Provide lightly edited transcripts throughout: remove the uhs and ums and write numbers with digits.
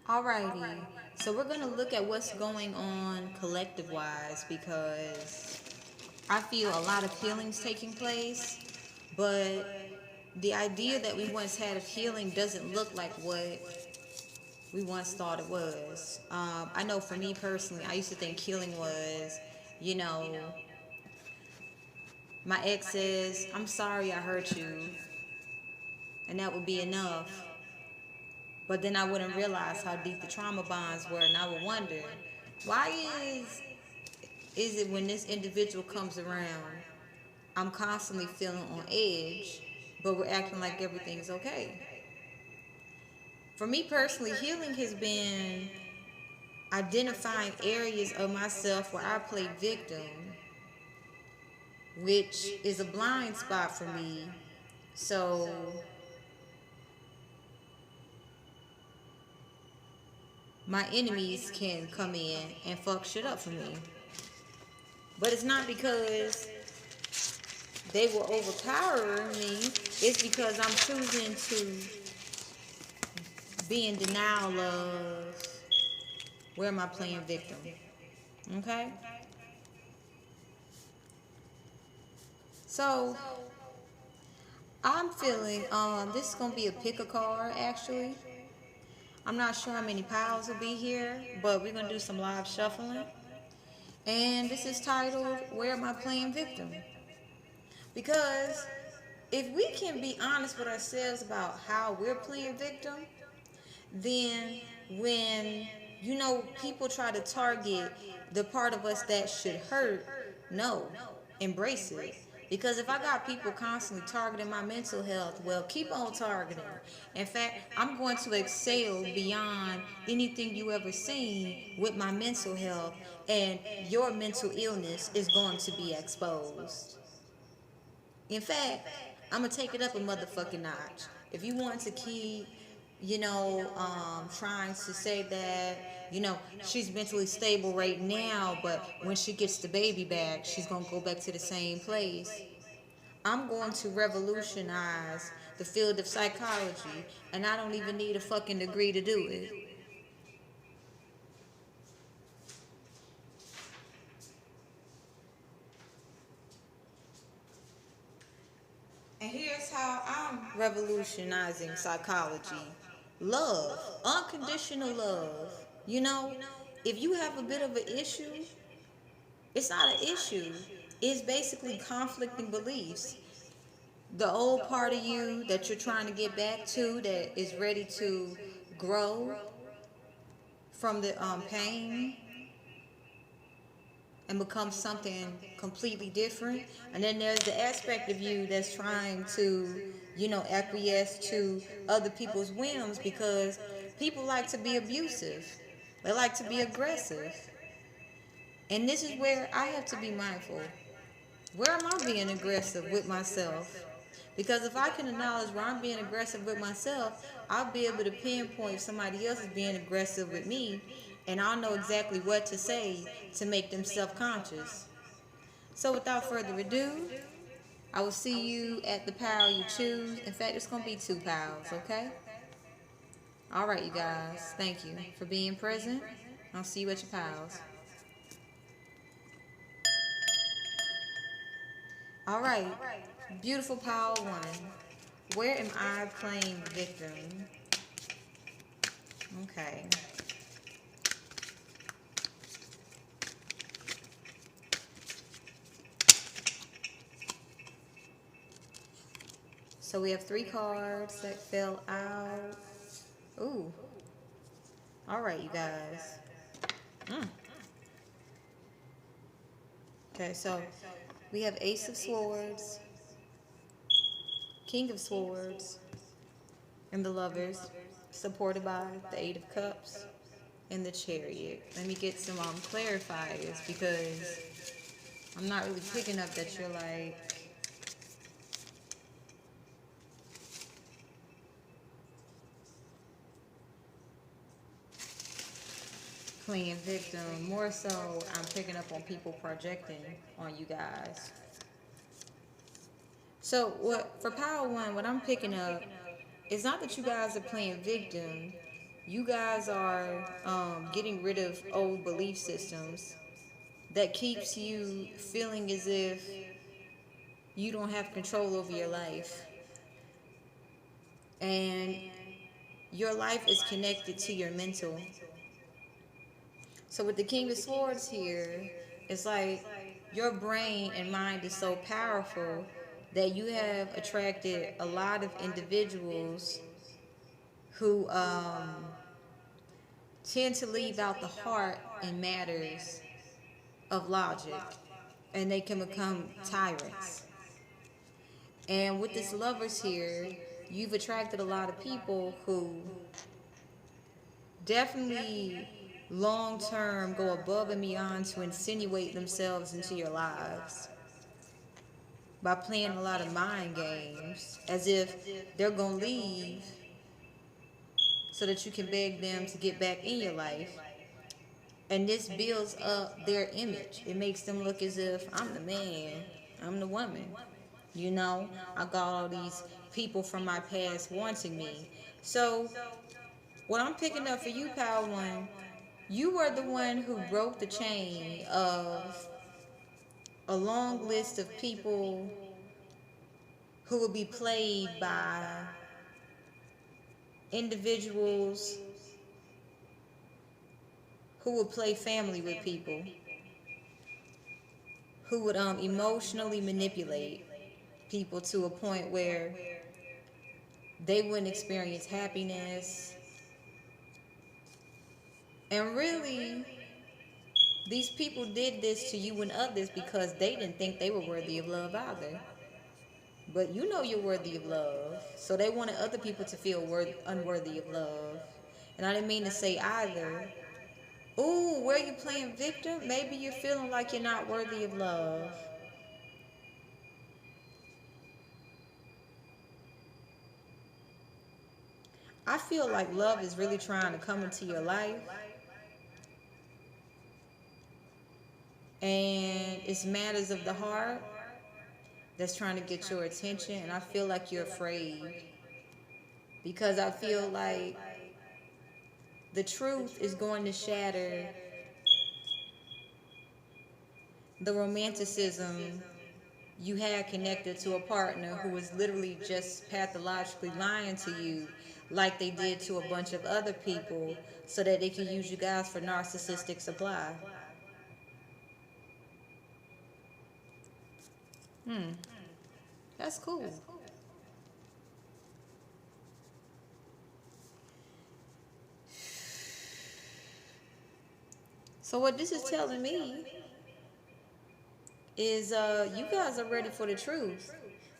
Alrighty, so we're going to look at what's going on collective wise, because I feel a lot of healing's taking place, but the idea that we once had of healing doesn't look like what we once thought it was. I know for me personally, I used to think healing was, you know, my ex says, I'm sorry I hurt you, and that would be enough. But then I wouldn't realize how deep the trauma bonds were, and I would wonder, why is it when this individual comes around, I'm constantly feeling on edge, but we're acting like everything's okay? For me personally, healing has been identifying areas of myself where I play victim, which is a blind spot for me. So my enemies can come in and fuck shit up for me. But it's not because they were overpowering me. It's because I'm choosing to be in denial of, where am I playing victim? Okay? So I'm feeling this is gonna be a pick a card actually. I'm not sure how many piles will be here, but we're gonna do some live shuffling. And this is titled, Where Am I Playing Victim? Because if we can be honest with ourselves about how we're playing victim, then when, people try to target the part of us that should hurt, no, embrace it. Because if I got people constantly targeting my mental health, well, keep on targeting. In fact, I'm going to excel beyond anything you ever seen with my mental health, and your mental illness is going to be exposed. In fact, I'm gonna take it up a motherfucking notch. If you want to keep, trying to say that, she's mentally stable right now, but when she gets the baby back, she's gonna go back to the same place. I'm going to revolutionize the field of psychology, and I don't even need a fucking degree to do it. And here's how I'm revolutionizing psychology. Love, unconditional love. If you have a bit of an issue, it's not an issue. It's basically conflicting beliefs. The old part of you that you're trying to get back to, that is ready to grow from the pain and become something completely different. And then there's the aspect of you that's trying to, acquiesce to other people's whims, because people like to be abusive. They like to be aggressive. And this is where I have to be mindful. Where am I being aggressive with myself? Because if I can acknowledge where I'm being aggressive with myself, I'll be able to pinpoint if somebody else is being aggressive with me, and I'll know exactly what to say to make them self-conscious. So without further ado, I will see you at the pile you choose. In fact, it's going to be 2 piles, okay? All right, you guys. Thank you for being present. I'll see you at your piles. All right. Beautiful pile 1. Where am I playing victim? Okay. So we have 3 cards that fell out. Ooh. All right, you guys. Okay, so we have Ace of Swords, King of Swords, and the Lovers, supported by the 8 of Cups and the Chariot. Let me get some clarifiers, because I'm not really picking up that you're like playing victim. More so, I'm picking up on people projecting on you guys. So for pile 1, what I'm picking up is not that you guys are playing victim, you guys are getting rid of old belief systems that keeps you feeling as if you don't have control over your life. And your life is connected to your mental. So with the King of Swords here, it's like your brain and mind is so powerful that you have attracted a lot of individuals who tend to leave out the heart in matters of logic, and they can become tyrants. And with this Lovers here, you've attracted a lot of people who definitely long term go above and beyond to insinuate themselves into your lives by playing a lot of mind games as if they're going to leave so that you can beg them to get back in your life. And this builds up their image. It makes them look as if I'm the man, I'm the woman. You know, I got all these people from my past wanting me. So what I'm picking up for you, Power One, you were the one who broke the chain of a long list of people who will be played by individuals who would play family with people, who would emotionally manipulate people to a point where they wouldn't experience happiness. And really, these people did this to you and others because they didn't think they were worthy of love either. But you know you're worthy of love. So they wanted other people to feel unworthy of love. And I didn't mean to say either. Ooh, where you playing victim? Maybe you're feeling like you're not worthy of love. I feel like love is really trying to come into your life. And it's matters of the heart that's trying to get your attention. And I feel like you're afraid. Because I feel like the truth is going to shatter the romanticism you had connected to a partner who was literally just pathologically lying to you like they did to a bunch of other people so that they could use you guys for narcissistic supply. That's cool. So what this is telling me is you guys are ready for the truth.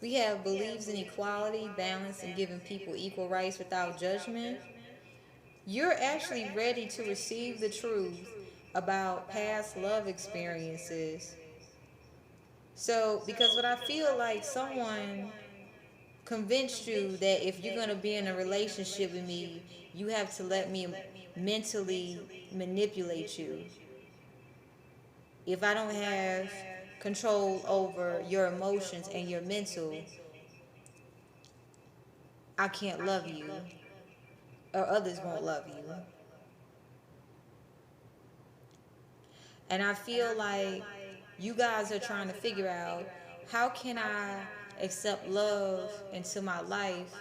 We have beliefs in equality, balance, and giving people equal rights without judgment. You're actually ready to receive the truth about past love experiences. So, because what I feel like someone convinced you that if you're going to be in a relationship with me, you have to let me mentally manipulate you. If I don't have control over your emotions and your mental, I can't love you, or others won't love you. And I feel like you guys are trying to figure out, how can I accept love into my life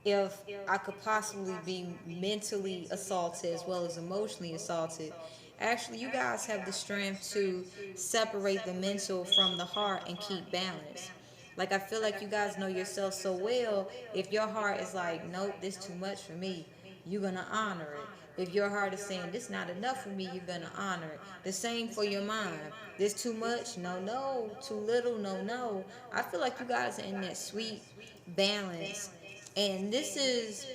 if I could possibly be mentally assaulted as well as emotionally assaulted? Actually, you guys have the strength to separate the mental from the heart and keep balance. Like, I feel like you guys know yourself so well. If your heart is like, nope, this too much for me, you're going to honor it. If your heart is saying, this not enough for me, you're going to honor it. The same for your mind. This too much? No, no. Too little? No, no. I feel like you guys are in that sweet balance. And this is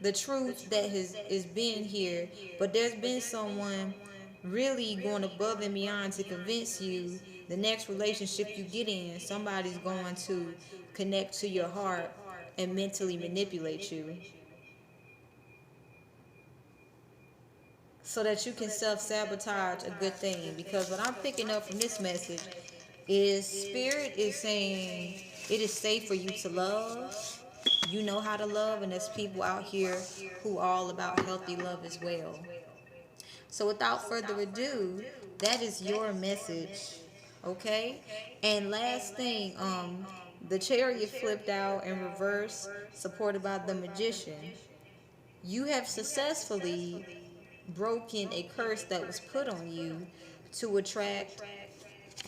the truth that is been here. But there's been someone really going above and beyond to convince you the next relationship you get in, somebody's going to connect to your heart and mentally manipulate you so that you can self-sabotage a good thing. Because what I'm picking up from this message is Spirit is saying it is safe for you to love. You know how to love, and there's people out here who are all about healthy love as well. So without further ado, that is your message, okay? And last thing, the chariot flipped out in reverse, supported by the magician. You have successfully broken a curse that was put on you to attract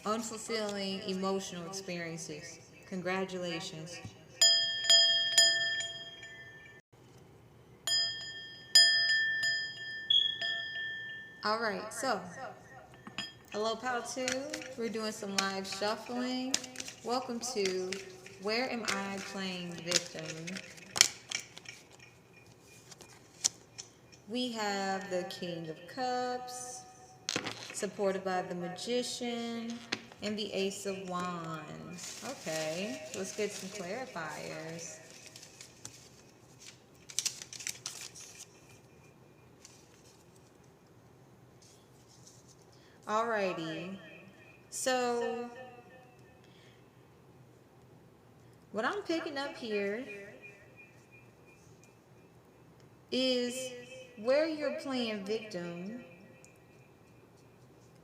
unfulfilling emotional experiences. Congratulations. All right, so hello, Pal 2. We're doing some live shuffling. Welcome to Where Am I Playing Victim? We have the King of Cups, supported by the Magician, and the Ace of Wands. Okay, let's get some clarifiers. Alrighty, so what I'm picking up here is where you're playing victim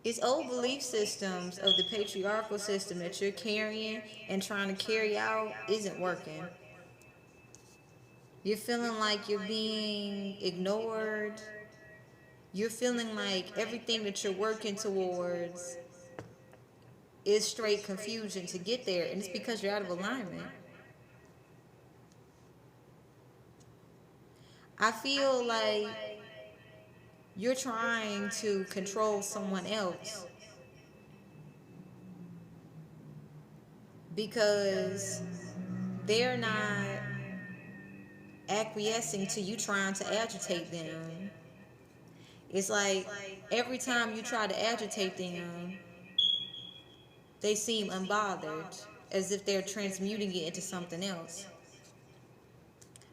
is old belief systems of the patriarchal system that you're carrying and trying to carry out isn't working. You're feeling like you're being ignored. You're feeling like everything that you're working towards is straight confusion to get there, and it's because you're out of alignment. I feel like you're trying to control someone else because they're not acquiescing to you trying to agitate them. It's like every time you try to agitate them, they seem unbothered, as if they're transmuting it into something else.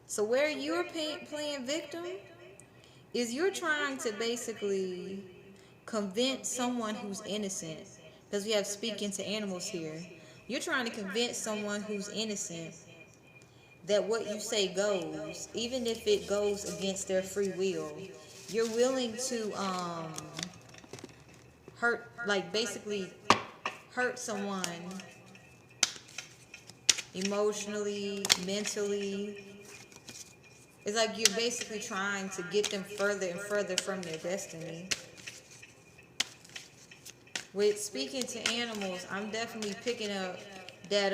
So where you're playing victim is you're trying to basically convince someone who's innocent, because we have speaking to animals here. You're trying to convince someone who's innocent that what you say goes, even if it goes against their free will. You're willing to hurt, like basically hurt someone emotionally, mentally. It's like you're basically trying to get them further and further from their destiny. With speaking to animals, I'm definitely picking up that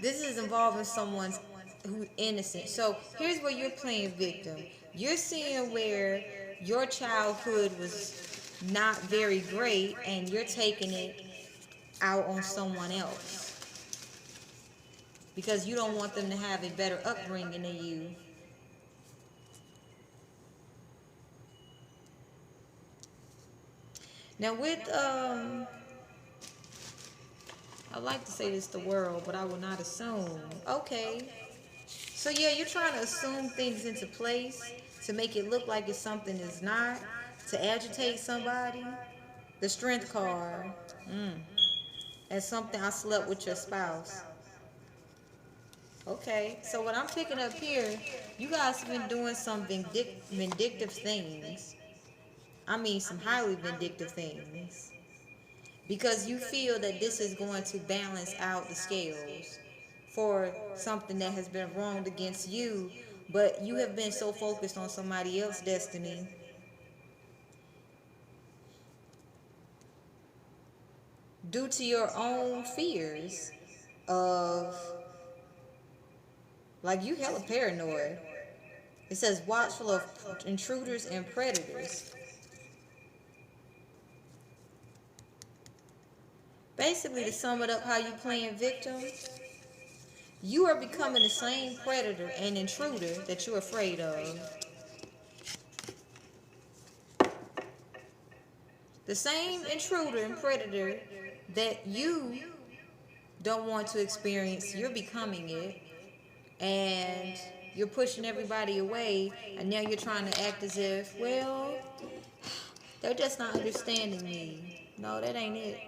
this is involving someone who's innocent. So here's where you're playing victim. You're seeing where your childhood was not very great and you're taking it out on someone else because you don't want them to have a better upbringing than you. Now with I like to say this the world, but I will not assume. Okay. So yeah, you're trying to assume things into place to make it look like it's something it's not, to agitate somebody. The Strength card. As something I slept with your spouse. Okay, so what I'm picking up here, you guys have been doing some vindictive things. I mean some highly vindictive things. Because you feel that this is going to balance out the scales for something that has been wronged against you, but you have been so focused on somebody else's destiny due to your own fears of, like, you hella paranoid. It says watchful of intruders and predators. Basically, to sum it up, how you playing victim, you are becoming the same predator and intruder that you're afraid of. The same intruder and predator that you don't want to experience, you're becoming it. And you're pushing everybody away. And now you're trying to act as if, well, they're just not understanding me. No, that ain't it.